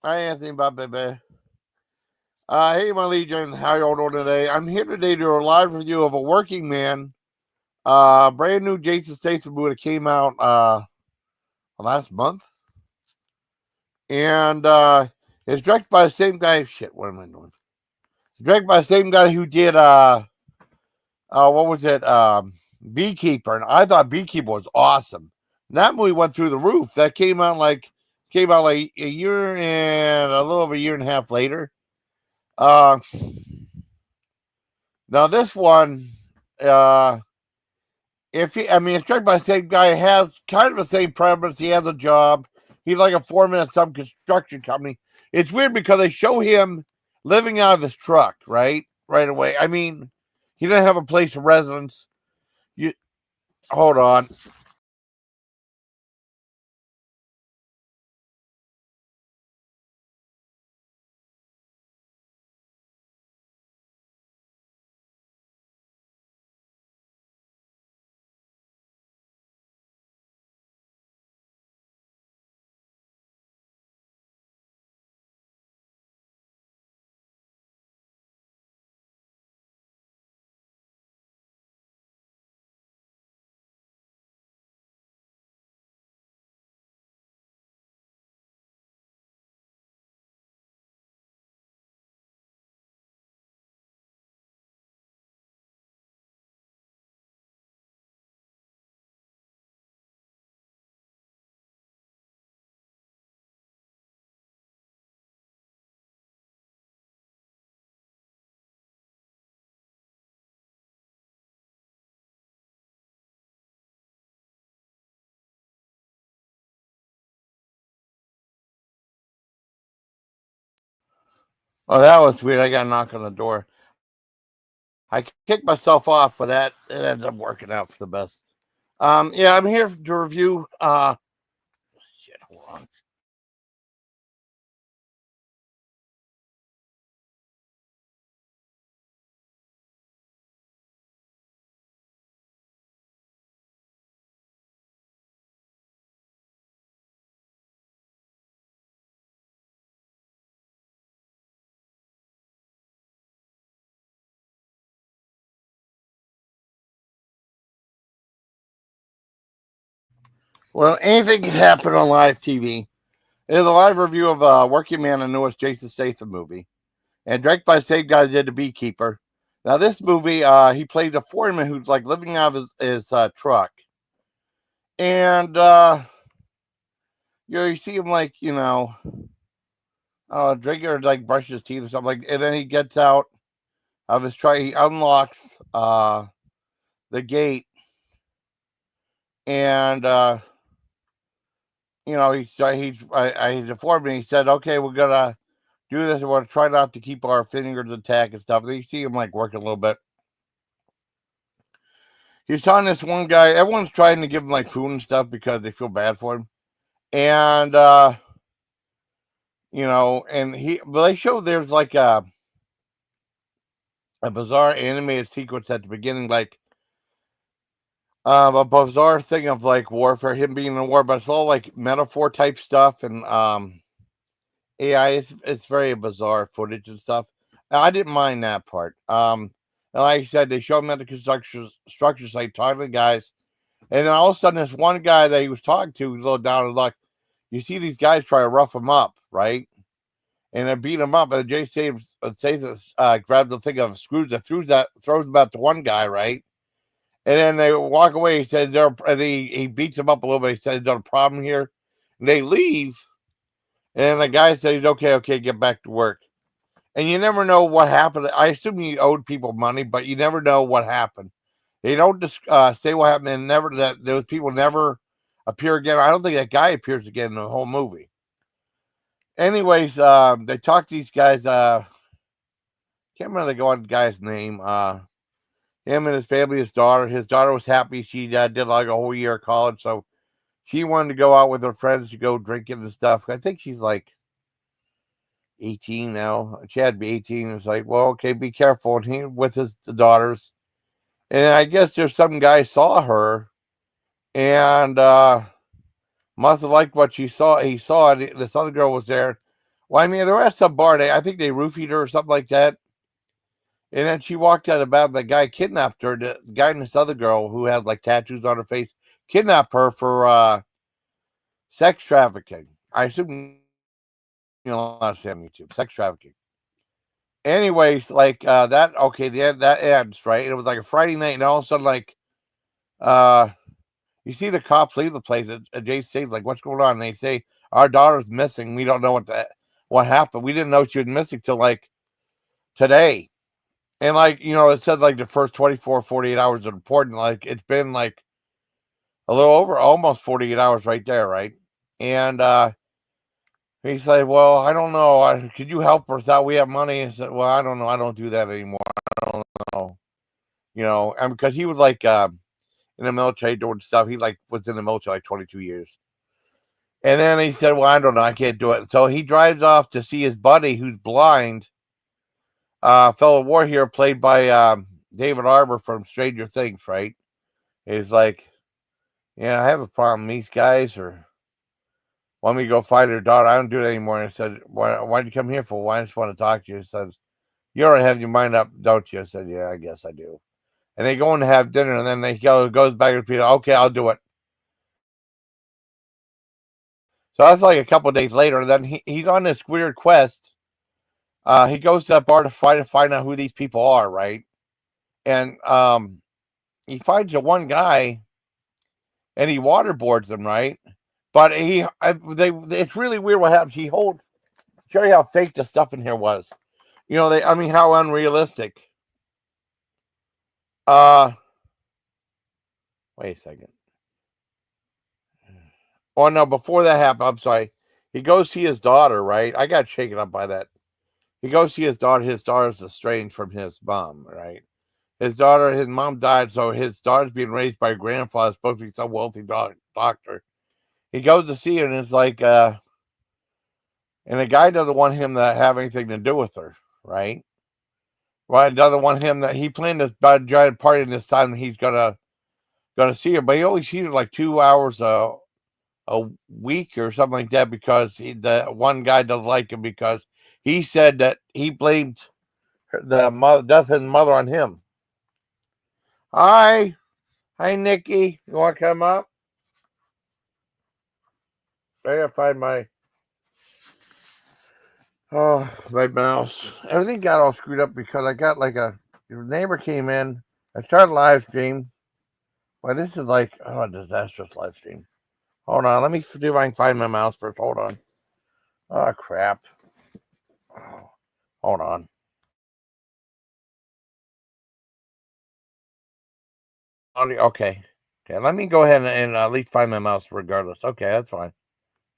Hi, Anthony, Bob, baby. Hey, my legion, how y'all doing today? I'm here today to do a live review of A Working Man, brand new Jason Statham movie that came out last month, and it's directed by the same guy. Shit, what am I doing? It's directed by the same guy who did what was it? Beekeeper, and I thought Beekeeper was awesome. And that movie went through the roof. That came out like a year and a little over a year and a half later. Uh, Now this one, uh, it's directed by the same guy. Has kind of the same premise. He has a job. He's like a foreman at some construction company. It's weird because they show him living out of his truck, right away. I mean, he doesn't have a place of residence. You hold on. Oh, that was weird. I got a knock on the door. I kicked myself off, but that it ended up working out for the best. Yeah, I'm here to review. Shit, hold on. Well, anything can happen on live TV. It is a live review of Working Man, the newest Jason Statham movie, and directed by the same guy that did The Beekeeper. Now, this movie, he plays a foreman who's like living out of his truck, and you see him like drinking or like brushing his teeth or something like, and then he gets out of his truck, he unlocks the gate, and he's a foreman. He said, "Okay, we're gonna do this. We're gonna try not to keep our fingers intact and stuff." And you see him like working a little bit. He's telling this one guy, everyone's trying to give him like food and stuff because they feel bad for him. And but they show there's like a bizarre animated sequence at the beginning, like a bizarre thing of like warfare, him being in war, but it's all like metaphor type stuff and AI. It's very bizarre footage and stuff. I didn't mind that part. And like I said, they show him at the construction site talking to the guys. And then all of a sudden, this one guy that he was talking to was a little down on luck. You see these guys try to rough him up, right? And then beat him up. And Jay saves grabs the thing of screws that throws him at the one guy, right? And then they walk away. He says, and he beats him up a little bit. He says, "There's a problem here." And they leave. And the guy says, okay, get back to work. And you never know what happened. I assume he owed people money, but you never know what happened. They don't just say what happened, and never that those people never appear again. I don't think that guy appears again in the whole movie. Anyways, they talk to these guys. Can't remember the guy's name. Him and his family, his daughter. His daughter was happy. She did like a whole year of college, so she wanted to go out with her friends to go drinking and stuff. I think she's like 18 now. She had to be 18. It's like, well, okay, be careful. And he with his the daughters. And I guess there's some guy saw her and must have liked what she saw. He saw it. This other girl was there. Well, I mean, they were at some bar. I think they roofied her or something like that. And then she walked out about the guy kidnapped her. The guy and this other girl who had like tattoos on her face kidnapped her for sex trafficking. I assume you know a lot of on YouTube. Sex trafficking. Anyways, like that. Okay, the end that ends right. And it was like a Friday night, and all of a sudden, like uh, you see the cops leave the place. And Jason Statham like, "What's going on?" And they say, "Our daughter's missing. We don't know what happened. We didn't know she was missing till like today." And like, you know, it said like the first 24, 48 hours are important. Like it's been like a little over almost 48 hours right there, right? And he said, well, I don't know. Could you help us out? We have money. And said, well, I don't know. I don't do that anymore. I don't know. You know, and because he was like in the military doing stuff. He like was in the military like 22 years. And then he said, well, I don't know. I can't do it. So he drives off to see his buddy who's blind, fellow war hero played by David Arbor from Stranger Things, right? He's like, yeah, I have a problem. These guys are want me to go find her daughter. I don't do it anymore. And I said, why'd you come here for? Why? I just want to talk to you. He says, you already have your mind up, don't you? I said, yeah, I guess I do. And they go in to have dinner, and then they goes back to Peter. Okay, I'll do it. So that's like a couple of days later. And then he's on this weird quest. He goes to that bar to find out who these people are, right? And he finds the one guy, and he waterboards them, right? But it's really weird what happens. Show you how fake the stuff in here was. You know, I mean, how unrealistic. Wait a second. Oh no, before that happened, I'm sorry. He goes see his daughter, right? I got shaken up by that. He goes see his daughter. His daughter's estranged from his mom, right? His mom died, so his daughter's being raised by her grandfather, supposed to be some wealthy doctor. He goes to see her, and it's like, and the guy doesn't want him to have anything to do with her, right? Right, doesn't want him that he planned this giant party in this time that he's gonna see her, but he only sees her like 2 hours a week or something like that because the one guy doesn't like him because he said that he blamed the death of his mother on him. Hi, Nikki. You want to come up? I gotta find my mouse. Everything got all screwed up because I got like your neighbor came in. I started live stream. Well, this is like a disastrous live stream. Hold on, let me see if I can find my mouse first. Hold on. Oh crap. Oh, hold on. Okay. Okay, let me go ahead and at least find my mouse regardless. Okay, that's fine.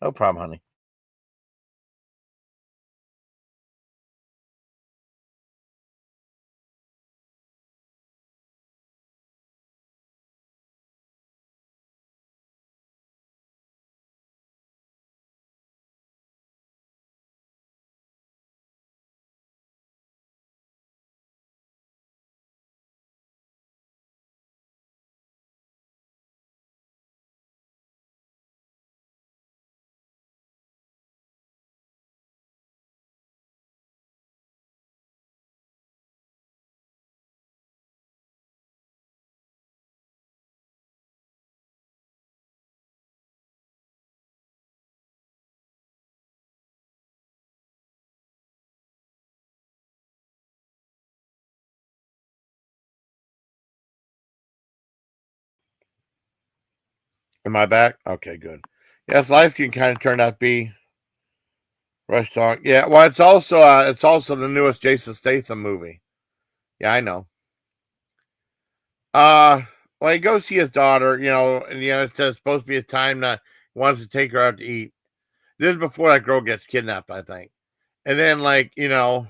No problem, honey. Am I back? Okay, good. Yes, life can kind of turn out to be rush song. Yeah, well, it's also the newest Jason Statham movie. Yeah, I know. Uh, well, he goes see his daughter. You know, and it's supposed to be a time that he wants to take her out to eat. This is before that girl gets kidnapped, I think. And then, like, and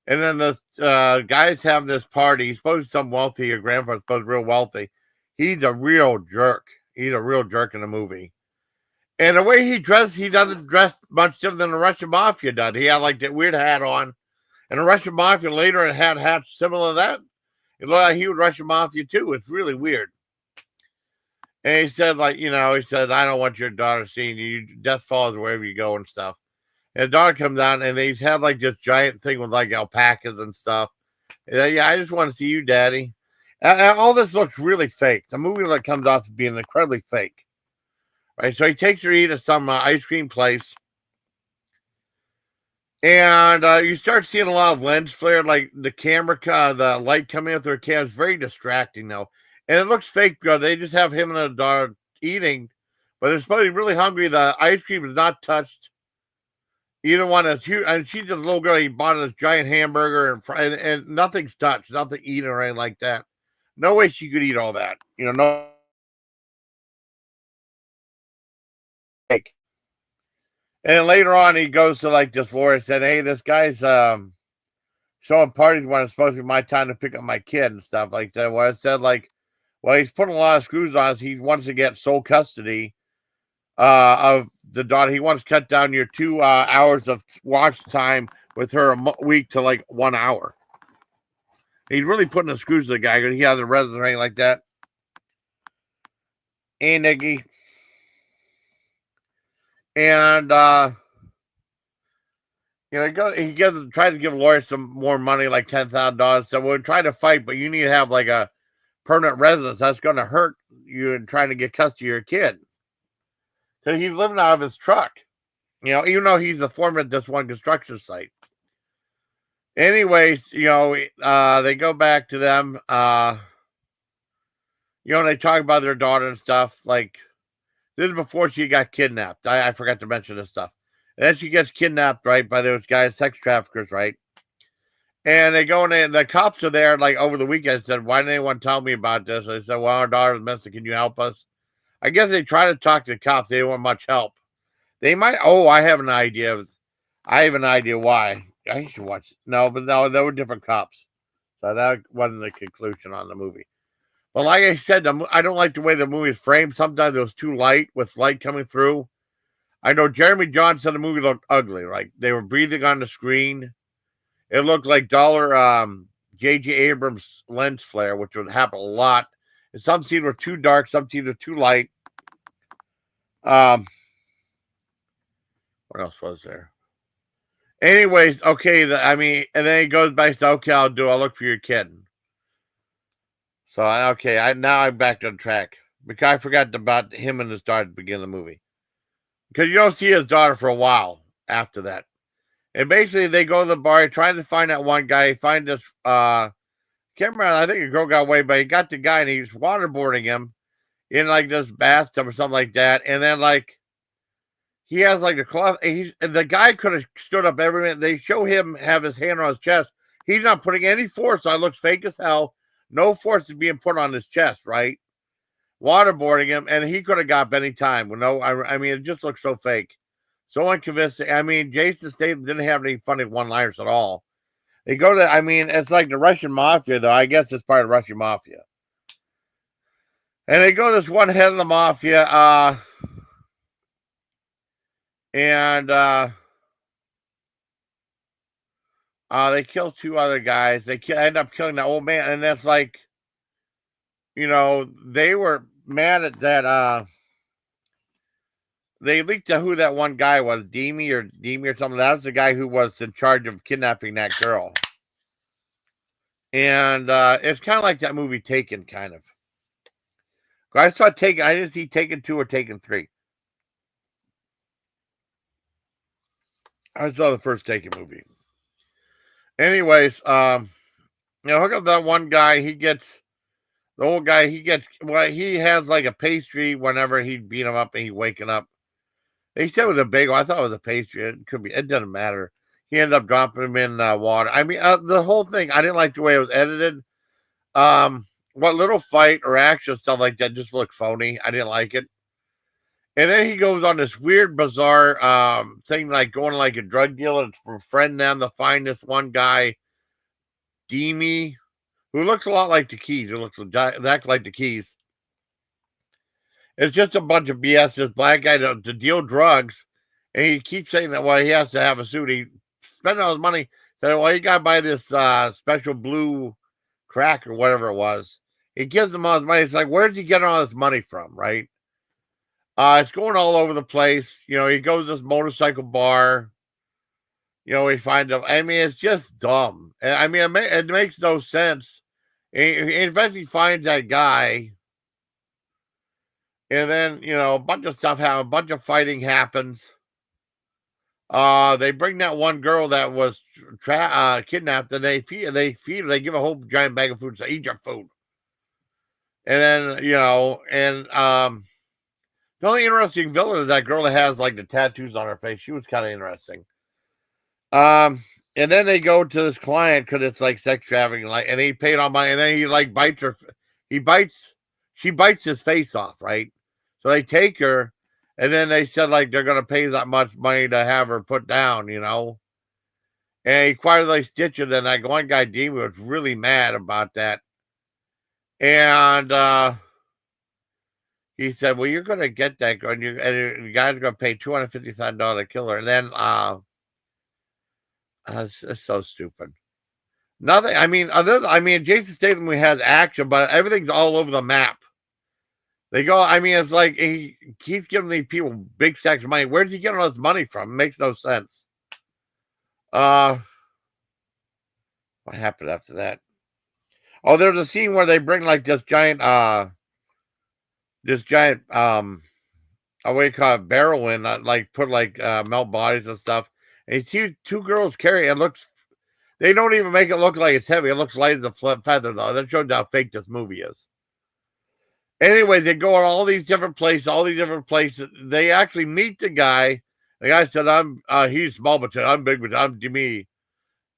then the guys have this party. He's supposed to be some wealthy. Your grandfather's supposed to be real wealthy. He's a real jerk. He's a real jerk in the movie. And the way he dressed, he doesn't dress much different than the Russian mafia does. He had like that weird hat on. And the Russian mafia later had hats similar to that. It looked like he was Russian mafia too. It's really weird. And he said, like, he said, I don't want your daughter seeing you. Death follows wherever you go and stuff. And the daughter comes down, and he's had like this giant thing with like alpacas and stuff. And, yeah, I just want to see you, Daddy. And all this looks really fake. The movie like comes off as being incredibly fake. Right, so he takes her to eat at some ice cream place. And you start seeing a lot of lens flare, like the camera, the light coming in through the camera is very distracting though. And it looks fake because they just have him and the daughter eating, but they're supposed to be really hungry. The ice cream is not touched. Either one is huge, and she's just a little girl. He bought this giant hamburger and nothing's touched, nothing eaten or anything like that. No way she could eat all that. No. Fake. And then later on, he goes to like this lawyer and said, "Hey, this guy's showing parties when it's supposed to be my time to pick up my kid and stuff like that." Well, it said like, well, he's putting a lot of screws on us. He wants to get sole custody of the daughter. He wants to cut down your 2 hours of watch time with her a week to like 1 hour. He's really putting the screws to the guy because he has a resident or anything like that. Hey, Nikki. And he tries to give the lawyer some more money, like $10,000. So we'll try to fight, but you need to have like a permanent residence. That's going to hurt you in trying to get custody of your kid. So he's living out of his truck, even though he's the foreman at this one construction site. Anyways, they go back to them. They talk about their daughter and stuff. Like, this is before she got kidnapped. I forgot to mention this stuff. And then she gets kidnapped, right, by those guys, sex traffickers, right? And they go in, and the cops are there, like, over the weekend, said, "Why didn't anyone tell me about this?" And they said, "Well, our daughter's missing. Can you help us?" I guess they try to talk to the cops. They don't want much help. They might, I have an idea. I have an idea why. I should watch it. No, they were different cops. So that wasn't the conclusion on the movie. But like I said, I don't like the way the movie is framed. Sometimes it was too light, with light coming through. I know Jeremy John said the movie looked ugly. Like, they were breathing on the screen. It looked like J.J. Abrams lens flare, which would happen a lot. And some scenes were too dark, some scenes were too light. What else was there? Anyways, okay, and then he goes back to, "Okay, I'll look for your kid." So, okay, now I'm back on track. Because I forgot about him and his daughter at the beginning of the movie. Because you don't see his daughter for a while after that. And basically, they go to the bar, trying to find that one guy. Find this, can't remember, I think a girl got away, but he got the guy, and he's waterboarding him in, like, this bathtub or something like that. And then, like, he has, like, a cloth. The guy could have stood up every minute. They show him have his hand on his chest. He's not putting any force on. It looks fake as hell. No force is being put on his chest, right? Waterboarding him, and he could have got up any time. It just looks so fake. So unconvincing. Jason Statham didn't have any funny one-liners at all. They go to, it's like the Russian mafia, though. I guess it's part of the Russian mafia. And they go to this one head of the mafia, and they kill 2 other guys. They end up killing the old man, and that's like, they were mad at that. They leaked to who that one guy was, Demi or something. That was the guy who was in charge of kidnapping that girl. And it's kind of like that movie Taken, kind of. I saw Taken. I didn't see Taken 2 or Taken 3. I saw the first Taken movie. Anyways, hook up that one guy. The old guy, he has like a pastry whenever he beat him up and he's waking up. They said it was a bagel. I thought it was a pastry. It could be. It doesn't matter. He ended up dropping him in water. The whole thing, I didn't like the way it was edited. What little fight or action stuff like that just looked phony. I didn't like it. And then he goes on this weird, bizarre thing, like going like a drug dealer to friend them to find this one guy, Demi, who looks a lot like the Keys. Who looks exactly like the Keys. It's just a bunch of BS. This black guy to deal drugs, and he keeps saying that, well, he has to have a suit. He spent all his money. Said, well, you got to buy this special blue crack or whatever it was. He gives him all his money. It's like, where's he getting all this money from, right? It's going all over the place. He goes to this motorcycle bar. he finds them. I mean, it's just dumb. I mean, it makes no sense. He eventually finds that guy, and then a bunch of stuff happens. A bunch of fighting happens. They bring that one girl that was kidnapped, and they feed her. They give a whole giant bag of food. So eat your food. And then the only interesting villain is that girl that has like the tattoos on her face. She was kind of interesting. And then they go to this client because it's like sex trafficking, and he paid all money, and then he like bites her. She bites his face off, right? So they take her, and then they said like they're gonna pay that much money to have her put down, And he quietly stitched it, and that one guy, Demon, was really mad about that. And he said, well, you're going to get that girl, and the guy's going to pay $250,000 to kill her. And then it's so stupid. Nothing. I mean, Jason Statham has action, but everything's all over the map. They go. I mean, it's like he keeps giving these people big stacks of money. Where's he getting all this money from? It makes no sense. What happened after that? Oh, there's a scene where they bring like this giant what do you call it, barrel in, like put like melt bodies and stuff. And you see two girls carry it. They don't even make it look like it's heavy. It looks light as a feather, though. That shows how fake this movie is. Anyway, they go to all these different places. They actually meet the guy. The guy said, he's small, but I'm big, but I'm Jimmy.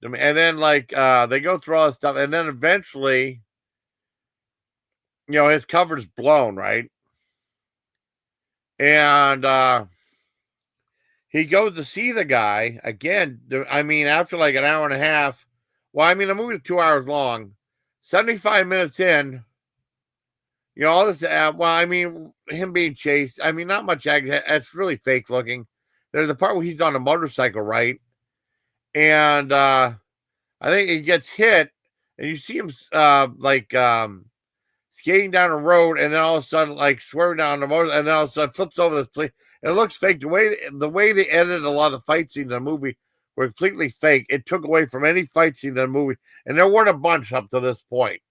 And then, they go through all this stuff. And then eventually, his cover's blown, right? And he goes to see the guy again. I mean, after like an hour and a half. Well, I mean, the movie's 2 hours long. 75 minutes in, all this. Well, I mean, him being chased. I mean, not much action. It's really fake looking. There's the part where he's on a motorcycle, right? And I think he gets hit, and you see him skating down a road, and then all of a sudden, like swerving down the motor, and then all of a sudden flips over this place. It looks fake. The way they edited a lot of the fight scenes in the movie were completely fake. It took away from any fight scene in the movie, and there weren't a bunch up to this point.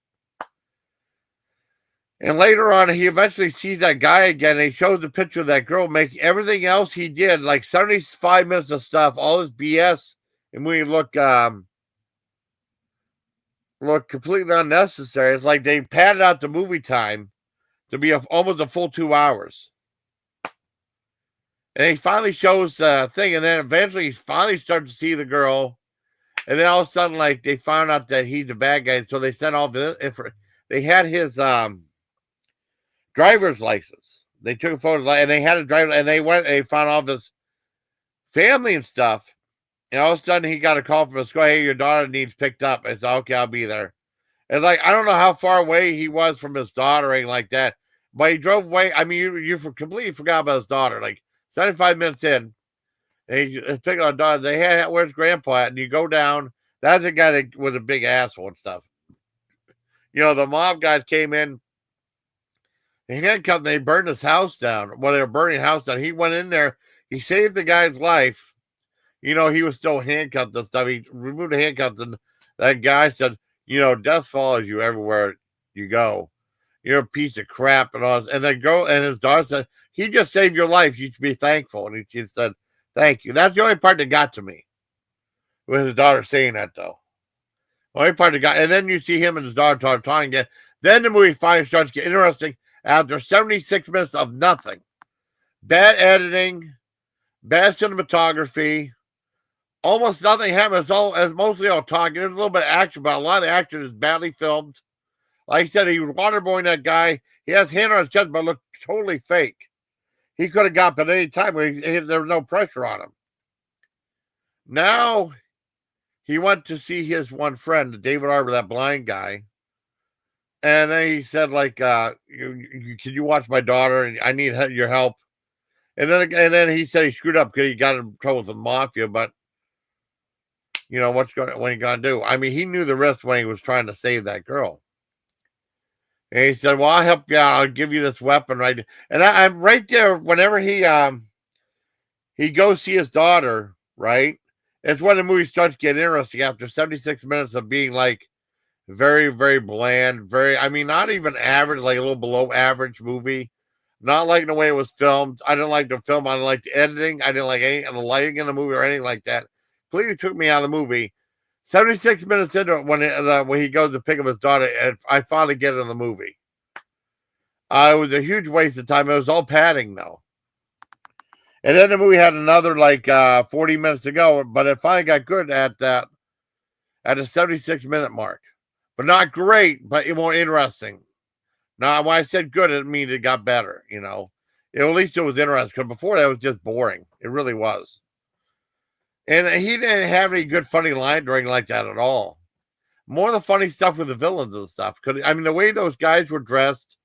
And later on, he eventually sees that guy again, and he shows the picture of that girl making everything else he did, like 75 minutes of stuff, all this BS, and we look completely unnecessary. It's like they padded out the movie time to be almost a full 2 hours. And he finally shows the thing, and then eventually he finally starts to see the girl. And then all of a sudden, like, they found out that he's the bad guy. So they sent off they had his driver's license. They took a photo, and they had a driver, and they found all this family and stuff. And all of a sudden, he got a call from a school, hey, your daughter needs picked up. I said, okay, I'll be there. It's like, I don't know how far away he was from his daughter or anything like that. But he drove away. I mean, you completely forgot about his daughter. Like, 75 minutes in, and he picked on daughter. They had, where's Grandpa at? And you go down. That's the guy that was a big asshole and stuff. The mob guys came in. They burned his house down. Well, they were burning the house down. He went in there. He saved the guy's life. He was still handcuffed and stuff. He removed the handcuffs, and that guy said, death follows you everywhere you go. You're a piece of crap and all. And the girl and his daughter said, he just saved your life. You should be thankful. And she said, thank you. That's the only part that got to me. With his daughter saying that, though. The only part that got, and then you see him and his daughter talking again. Then the movie finally starts to get interesting after 76 minutes of nothing. Bad editing, bad cinematography, almost nothing happens. It's mostly all talking. There's a little bit of action, but a lot of the action is badly filmed. Like I said, he was waterboarding that guy. He has hand on his chest, but looked totally fake. He could have got at any time where there was no pressure on him. Now, he went to see his one friend, David Arbor, that blind guy. And then he said, like, can you watch my daughter? I need your help. And then he said he screwed up because he got in trouble with the mafia. But, what he going to do? I mean, he knew the risk when he was trying to save that girl. And he said, well, I'll help you out. I'll give you this weapon, right? And I'm right there whenever he goes see his daughter, right? It's when the movie starts getting interesting after 76 minutes of being like very, very bland, I mean, not even average, like a little below average movie. Not liking the way it was filmed. I didn't like the film. I didn't like the editing. I didn't like any of the lighting in the movie or anything like that. Completely took me out of the movie. 76 minutes into it, when he goes to pick up his daughter, and I finally get in the movie. It was a huge waste of time. It was all padding, though. And then the movie had another 40 minutes to go, but it finally got good at the 76-minute mark. But not great, but more interesting. Now, when I said good, it means it got better, At least it was interesting, because before that, it was just boring. It really was. And he didn't have any good funny line during like that at all. More of the funny stuff with the villains and stuff. Because, I mean, the way those guys were dressed,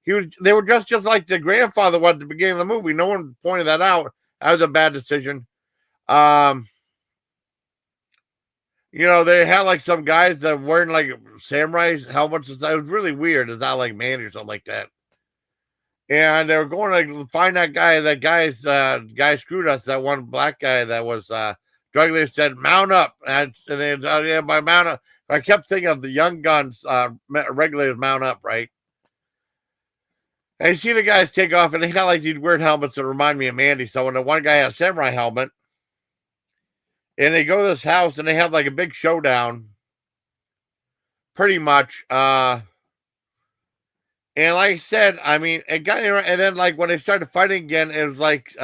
they were dressed just like the grandfather was at the beginning of the movie. No one pointed that out. That was a bad decision. They had like some guys that wearing like samurai helmets. It was really weird. It's not like Manny or something like that. And they were going to find that guy. That guy screwed us. That one black guy that was drug dealer said, "Mount up," and they by mount up. I kept thinking of the Young Guns regulators mount up, right? And you see the guys take off, and they got like these weird helmets that remind me of Mandy. So when the one guy had a samurai helmet, and they go to this house, and they have like a big showdown, pretty much. And like I said, I mean, it got, and then like when they started fighting again, it was like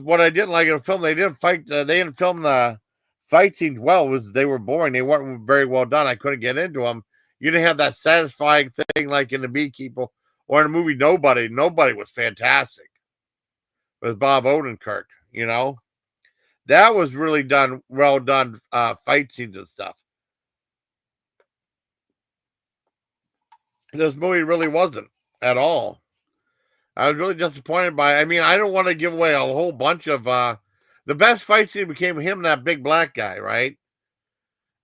what I didn't like in the film. They didn't film the fight scenes well. Was they were boring. They weren't very well done. I couldn't get into them. You didn't have that satisfying thing like in The Beekeeper or in the movie Nobody. Nobody was fantastic with Bob Odenkirk. That was really well done fight scenes and stuff. This movie really wasn't at all. I was really disappointed by it. I mean, I don't want to give away a whole bunch of the best fight scene became him and that big black guy, right?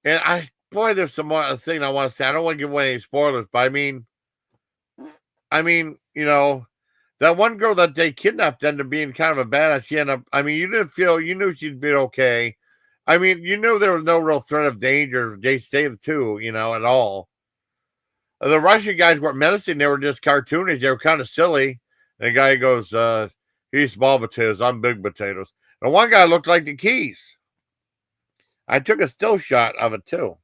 And there's some more thing I want to say. I don't want to give away any spoilers, but I mean, that one girl that they kidnapped ended up being kind of a badass. She ended up, I mean, you knew she'd be okay. I mean, you knew there was no real threat of danger. Jason Statham too, at all. The Russian guys weren't menacing. They were just cartoonish. They were kind of silly. And the guy goes, he's small potatoes. I'm big potatoes. And one guy looked like the Keys. I took a still shot of it too.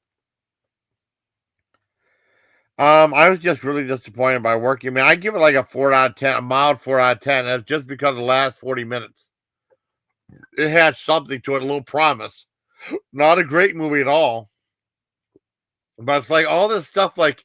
I was just really disappointed by working. I mean, I give it like a 4 out of 10, a mild 4 out of 10. That's just because of the last 40 minutes. It had something to it, a little promise. Not a great movie at all. But it's like all this stuff, like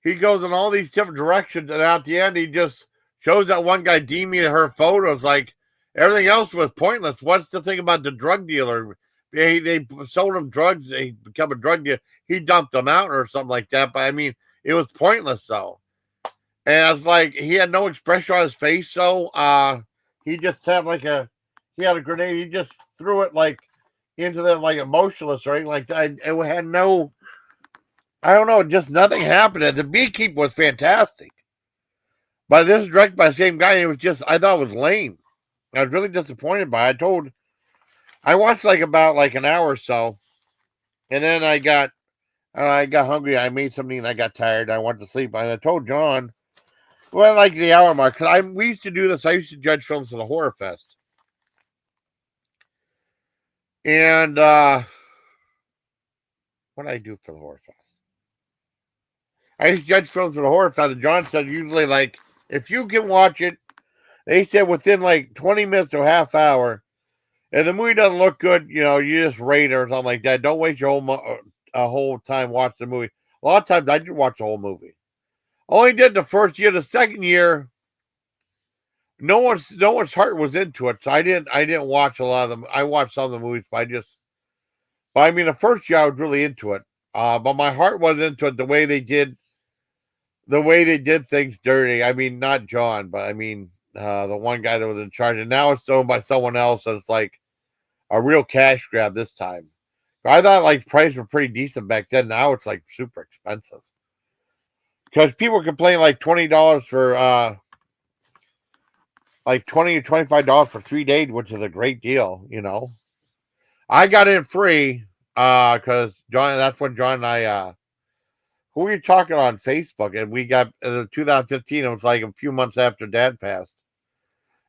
he goes in all these different directions, and at the end, he just shows that one guy deeming her photos. Like everything else was pointless. What's the thing about the drug dealer? They sold him drugs. They become a drug dealer. He dumped them out or something like that. But I mean, it was pointless though. And it's like he had no expression on his face. So he just had he had a grenade. He just threw it like into them like emotionless or anything like that. It had no. I don't know, just nothing happened. The Beekeeper was fantastic. But this is directed by the same guy, and it was just, I thought it was lame. I was really disappointed by it. I watched about an hour or so, and then I got hungry. I made something, and I got tired. I went to sleep, and I told John, well, like the hour mark, because we used to do this. I used to judge films for the Horror Fest. And what did I do for the Horror Fest? I used to judge films for the Horror Fest. John said usually, if you can watch it, they said within 20 minutes to a half hour, if the movie doesn't look good, you just rate it or something like that. Don't waste your whole time watching the movie. A lot of times I did watch the whole movie. Only did the first year. The second year, no one's heart was into it, so I didn't watch a lot of them. I watched some of the movies, but I mean, the first year I was really into it. But my heart wasn't into it the way they did things dirty. I mean, not John, but I mean, the one guy that was in charge. And now it's owned by someone else. And it's like a real cash grab this time. I thought prices were pretty decent back then. Now it's super expensive. Because people complain $20 for $20 to $25 for 3 days, which is a great deal, I got in free because John. That's when John and I. Who were you talking on Facebook? And we got 2015. It was like a few months after Dad passed,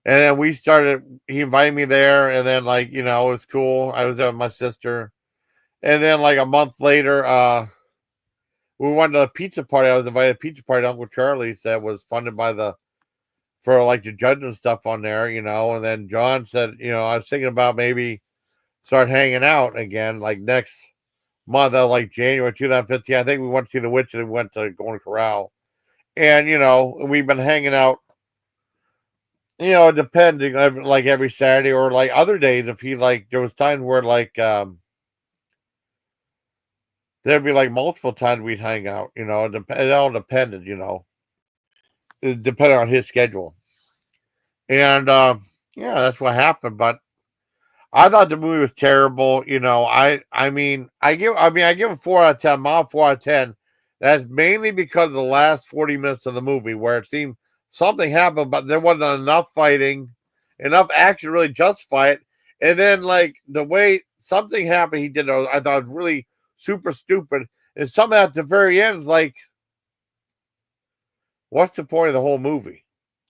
and then we started. He invited me there, and then like it was cool. I was there with my sister, and then like a month later, we went to a pizza party. I was invited to a pizza party at Uncle Charlie's that was funded by the for like the judge and stuff on there, And then John said, I was thinking about maybe start hanging out again, like next month, like January 2015. I think we went to see The Witch and we went to Golden Corral, and we've been hanging out. Depending, like every Saturday or like other days, if he like, there was times where like there'd be like multiple times we'd hang out. It all depended. It depended on his schedule, and yeah, that's what happened. But I thought the movie was terrible. I give it 4 out of 10. Mom 4 out of 10. That's mainly because of the last 40 minutes of the movie where it seemed something happened, but there wasn't enough fighting, enough action to really justify it. And then like the way something happened, he did. I thought it was really super stupid. And somehow at the very end, it's like, what's the point of the whole movie?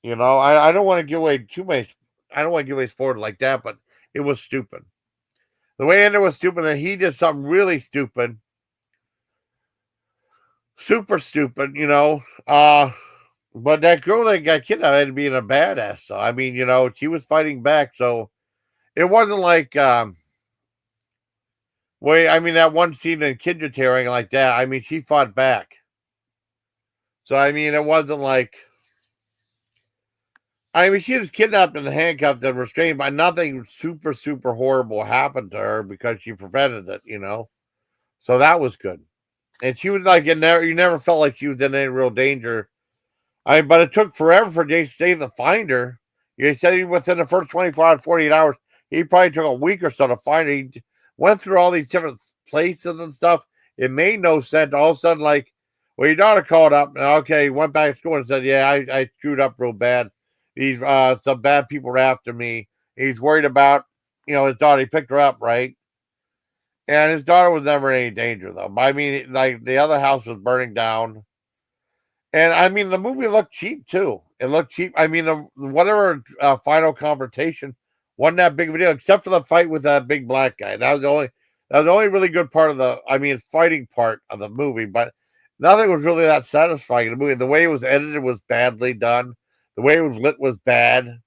I don't want to give away too much. I don't want to give away spoilers like that, but it was stupid. The way it ended was stupid, and he did something really stupid. Super stupid, But that girl that got kidnapped had to be a badass. So, I mean, she was fighting back. So it wasn't like, that one scene in Kindred tearing like that. I mean, she fought back. So, I mean, it wasn't like, she was kidnapped and handcuffed and restrained, but nothing super, super horrible happened to her because she prevented it, So that was good. And she was like, you never felt like she was in any real danger. But it took forever for Jason Statham to find her. He said within the first 24 hours, 48 hours, he probably took a week or so to find her. He went through all these different places and stuff. It made no sense. All of a sudden, like, well, your daughter called up. And okay, went back to school and said, yeah, I screwed up real bad. These some bad people are after me. He's worried about, his daughter. He picked her up, right? And his daughter was never in any danger, though. But I mean, like, the other house was burning down. And I mean, the movie looked cheap, too. It looked cheap. I mean, whatever final confrontation wasn't that big of a deal, except for the fight with that big black guy. That was the only really good part of fighting part of the movie. But nothing was really that satisfying in the movie. The way it was edited was badly done. The way it was lit was bad.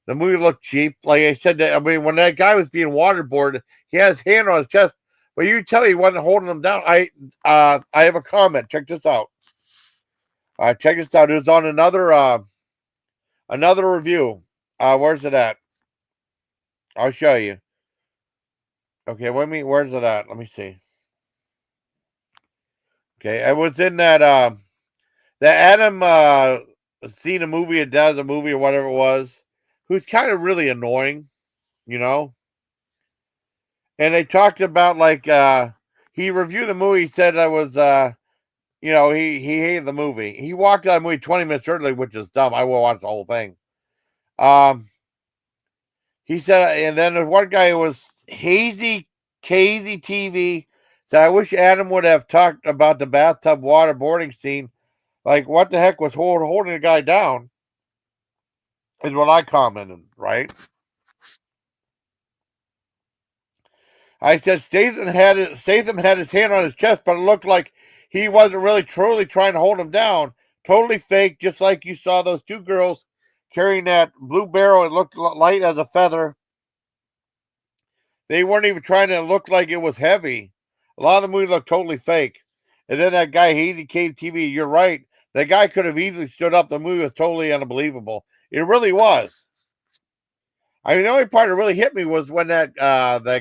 The movie looked cheap. Like I said, when that guy was being waterboarded, he had his hand on his chest, but you tell he wasn't holding him down. I have a comment. Check this out. Check this out. It was on another review. Where's it at? I'll show you. Okay, where's it at? Let me see. Okay, it was in that Adam seen a movie, it does a movie or whatever it was, who's kind of really annoying, And they talked about like he reviewed the movie. He said I was he hated the movie. He walked out of the movie 20 minutes early, which is dumb. I will watch the whole thing. He said, and then there's one guy who was hazy TV said, I wish Adam would have talked about the bathtub waterboarding scene. Like, what the heck was holding the guy down? Is what I commented, right? I said Statham had his hand on his chest, but it looked like he wasn't really truly trying to hold him down. Totally fake, just like you saw those two girls carrying that blue barrel. It looked light as a feather. They weren't even trying to look like it was heavy. A lot of the movie looked totally fake. And then that guy, Hazy TV, you're right. That guy could have easily stood up. The movie was totally unbelievable. It really was. I mean, the only part that really hit me was when that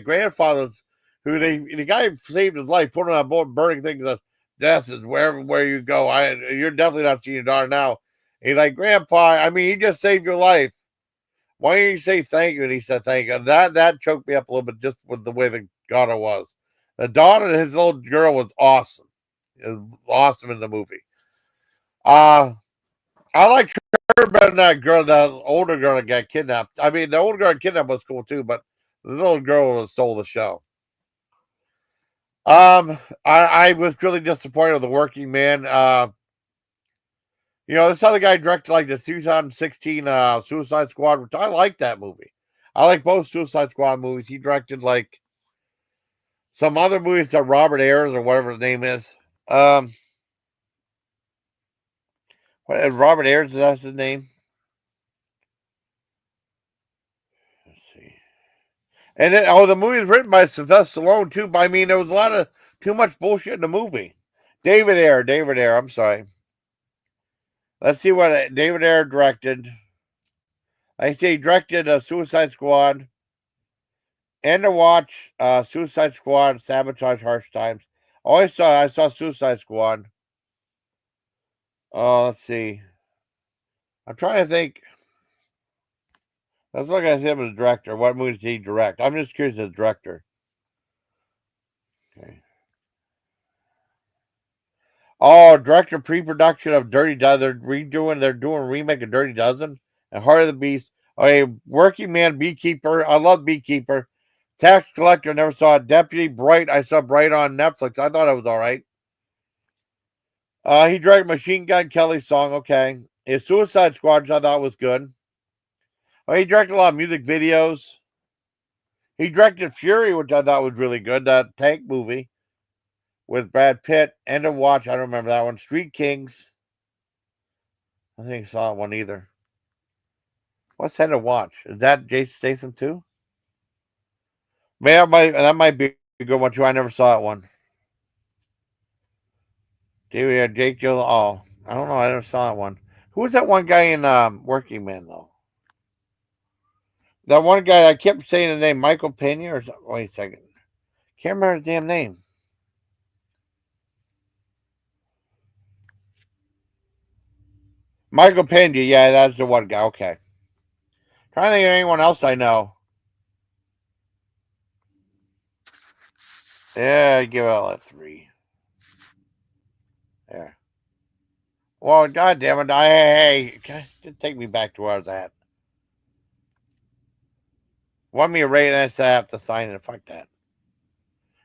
grandfather's, the guy saved his life, put on a boat, burning things. Death is where you go. You're definitely not seeing your daughter now. He's like, Grandpa, I mean, he just saved your life. Why didn't you say thank you? And he said thank you. And that choked me up a little bit just with the way the daughter was. The daughter and his little girl was awesome. It was awesome in the movie. I liked her better than that girl, the older girl that got kidnapped. I mean, the older girl kidnapped was cool too, but The little girl that stole the show. I was really disappointed with The Working Man. This other guy directed like the 2016 Suicide Squad, which I like that movie. I like both Suicide Squad movies. He directed like some other movies that Robert Ayers or whatever his name is. Robert Ayers, is that his name? Let's see. And the movie is written by Sylvester Stallone too. But I mean, there was a lot of too much bullshit in the movie. David Ayer. I'm sorry. Let's see what David Ayer directed. I say he directed Suicide Squad, and to watch Suicide Squad, Sabotage, Harsh Times. I saw Suicide Squad. Oh, let's see. I'm trying to think. Let's look at him as a director. What movies did he direct? I'm just curious as a director. Okay. Oh, director pre-production of Dirty Dozen. They're doing a remake of Dirty Dozen and Heart of the Beast. Okay, Working Man, Beekeeper. I love Beekeeper. Tax Collector, never saw it. Deputy Bright, I saw Bright on Netflix. I thought it was all right. He directed Machine Gun Kelly's Song. Okay. His Suicide Squad, which I thought was good. Oh, he directed a lot of music videos. He directed Fury, which I thought was really good. That tank movie with Brad Pitt. End of Watch. I don't remember that one. Street Kings. I think I saw that one either. What's End of Watch? Is that Jason Statham too? Man, that might be a good one too. I never saw that one. Jake Gyllenhaal. Oh, I don't know. I never saw that one. Who was that one guy in Working Man though? That one guy I kept saying the name Michael Pena or something. Wait a second. Can't remember his damn name. Michael Pena. Yeah, that's the one guy. Okay. Trying to think of anyone else I know. Yeah, I give it a 3. There. Well, God damn it! Hey, just take me back to where I was at. Want me to rate that? I have to sign it. Fuck that.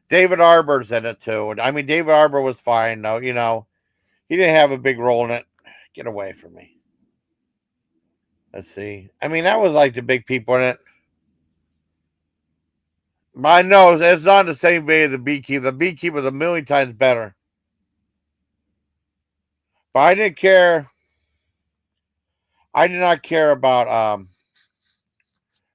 David Arbor's in it too. I mean, David Arbor was fine though. He didn't have a big role in it. Get away from me. Let's see. I mean, that was like the big people in it. I know it's not the same way as the Beekeeper. The Beekeeper's a million times better. But I didn't care. I did not care about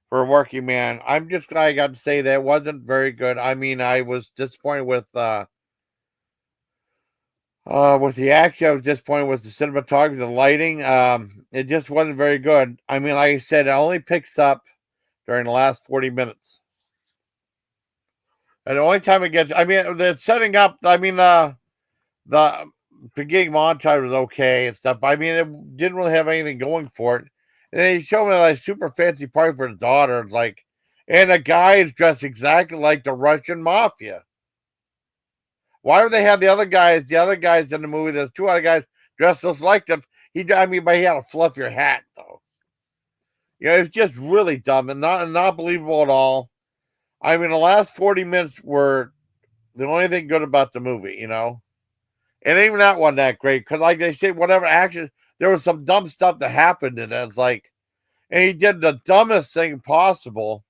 for Working Man. I'm just glad I got to say that it wasn't very good. I mean, I was disappointed with the action. I was disappointed with the cinematography, the lighting. It just wasn't very good. I mean, like I said, it only picks up during the last 40 minutes. And the only time it gets, I mean, the setting up, I mean, the beginning montage was okay and stuff. But I mean, it didn't really have anything going for it. And then he showed me like super fancy party for his daughter. It's like, and the guy is dressed exactly like the Russian mafia. Why would they have the other guys? The other guys in the movie, there's 2 other guys dressed just like them. But he had a fluffier hat though. It's just really dumb and not believable at all. I mean, the last 40 minutes were the only thing good about the movie, And even that wasn't that great because, like they say, whatever action, there was some dumb stuff that happened, and it's like, and he did the dumbest thing possible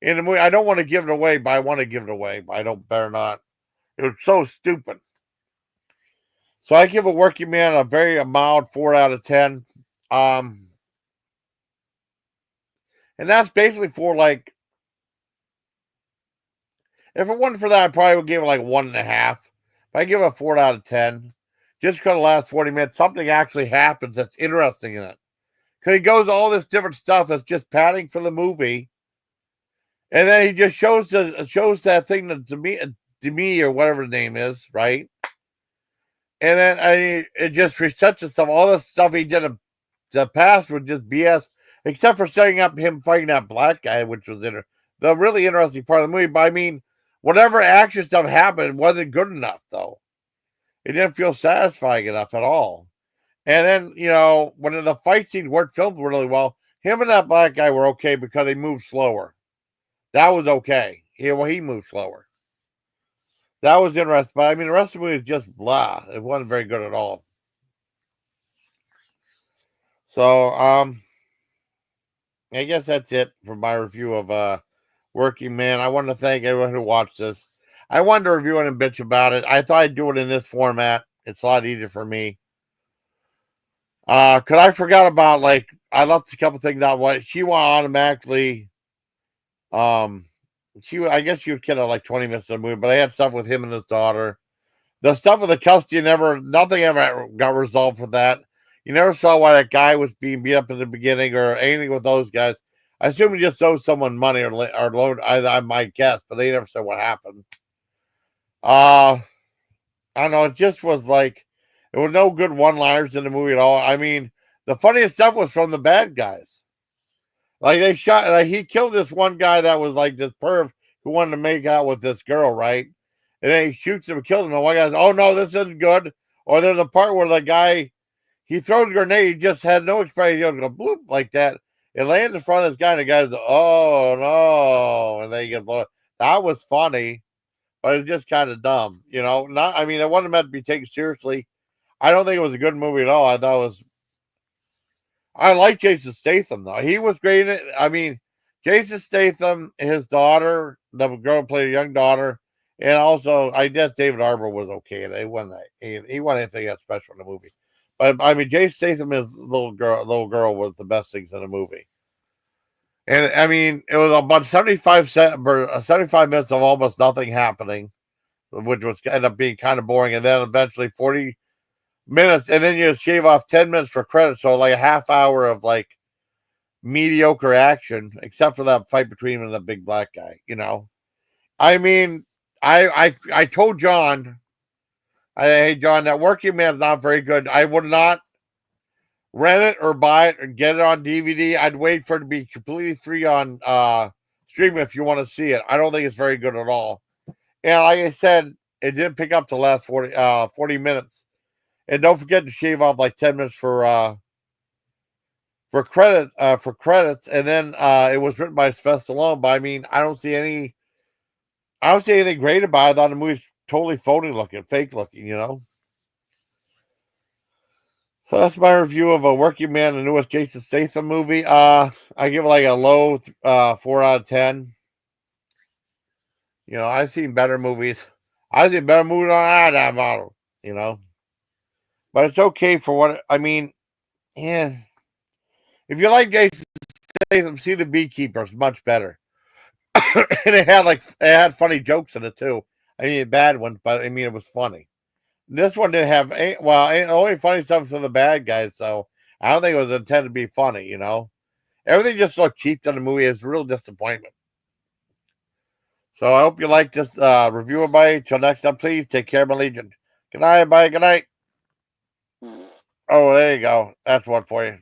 in the movie. I don't want to give it away, but I want to give it away, but I don't better not. It was so stupid. So I give a Working Man a very mild 4 out of 10. And that's basically for like, if it wasn't for that, I probably would give it like 1.5. But I give it a 4 out of 10. Just because the last 40 minutes, something actually happens that's interesting in it. Because he goes all this different stuff that's just padding for the movie. And then he just shows that thing to me or whatever the name is, right? And then it just resets itself. All the stuff he did in the past was just BS, except for setting up him fighting that black guy, which was the really interesting part of the movie. But I mean, whatever action stuff happened wasn't good enough, though. It didn't feel satisfying enough at all. And then, when the fight scenes weren't filmed really well, him and that black guy were okay because they moved slower. That was okay. Yeah, well, he moved slower. That was interesting, but I mean, the rest of the movie is just blah. It wasn't very good at all. So, I guess that's it for my review of Working Man. I want to thank everyone who watched this. I wanted to review it and bitch about it. I thought I'd do it in this format. It's a lot easier for me. Cause I forgot about like I left a couple things out. What she went automatically. Um, I guess she was kind of like 20 minutes of the movie, but I had stuff with him and his daughter. The stuff with the custody nothing ever got resolved for that. You never saw why that guy was being beat up in the beginning or anything with those guys. I assume he just owed someone money or loaned. I might guess, but they never said what happened. I don't know. It just was like there were no good one-liners in the movie at all. I mean, the funniest stuff was from the bad guys. Like they shot, like he killed this one guy that was like this perv who wanted to make out with this girl, right? And then he shoots him and kills him. And one guy's, oh no, this isn't good. Or there's a part where the guy he throws a grenade, he just had no expression. He goes bloop like that. It lands in front of this guy, and the guy's oh no, and then you get blown. That was funny, but it's just kind of dumb, you know. Not, I mean, it wasn't meant to be taken seriously. I don't think it was a good movie at all. I thought it was. I like Jason Statham though. He was great in it. I mean, Jason Statham, his daughter, the girl played a young daughter, and also I guess David Arbor was okay. He wasn't he wasn't anything that special in the movie. But I mean, Jason Statham, his little girl was the best things in the movie. And I mean, it was about 75 minutes of almost nothing happening, which was ended up being kind of boring. And then eventually 40 minutes, and then you shave off 10 minutes for credits. So like a half hour of like mediocre action, except for that fight between him and the big black guy. You know, I mean, I told John, hey John, that Working Man is not very good. I would not rent it or buy it or get it on DVD. I'd wait for it to be completely free on streaming if you want to see it. I don't think it's very good at all. And like I said, it didn't pick up the last 40 minutes. And don't forget to shave off like 10 minutes for credits. And then it was written by Sylvester Stallone. But I mean, I don't see anything great about it. I thought the movie's totally phony looking, fake looking, you know. So that's my review of A Working Man, the newest Jason Statham movie. I give it like a low 4 out of 10. You know, I've seen better movies. I've seen better movies on that model, you know. But it's okay for what I mean. Yeah, if you like Jason Statham, see The Beekeeper. It's much better, and it had funny jokes in it too. I mean, bad ones, but I mean it was funny. This one didn't have only funny stuff from the bad guys, so I don't think it was intended to be funny. You know, everything just looked cheap in the movie. It's a real disappointment. So I hope you like this review, everybody. Till next time, please take care, my legion. Good night, everybody. Good night. Oh, there you go. That's one for you.